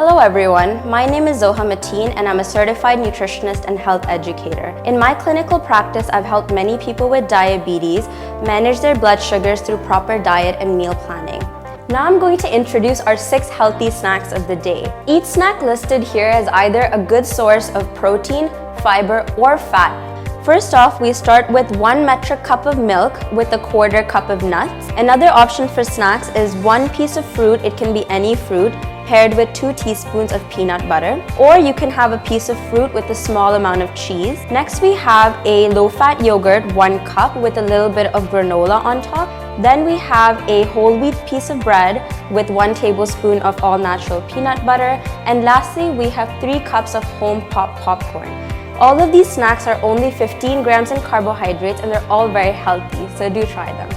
Hello everyone, my name is Zoha Matin and I'm a certified nutritionist and health educator. In my clinical practice, I've helped many people with diabetes manage their blood sugars through proper diet and meal planning. Now I'm going to introduce our 6 healthy snacks of the day. Each snack listed here is either a good source of protein, fiber, or fat. First off, we start with 1 metric cup of milk with a 1/4 cup of nuts. Another option for snacks is 1 piece of fruit, it can be any fruit, paired with 2 teaspoons of peanut butter. Or you can have a piece of fruit with a small amount of cheese. Next we have a low-fat yogurt, 1 cup with a little bit of granola on top. Then we have a whole wheat piece of bread with 1 tablespoon of all-natural peanut butter. And lastly, we have 3 cups of home popcorn. All of these snacks are only 15 grams in carbohydrates and they're all very healthy, so do try them.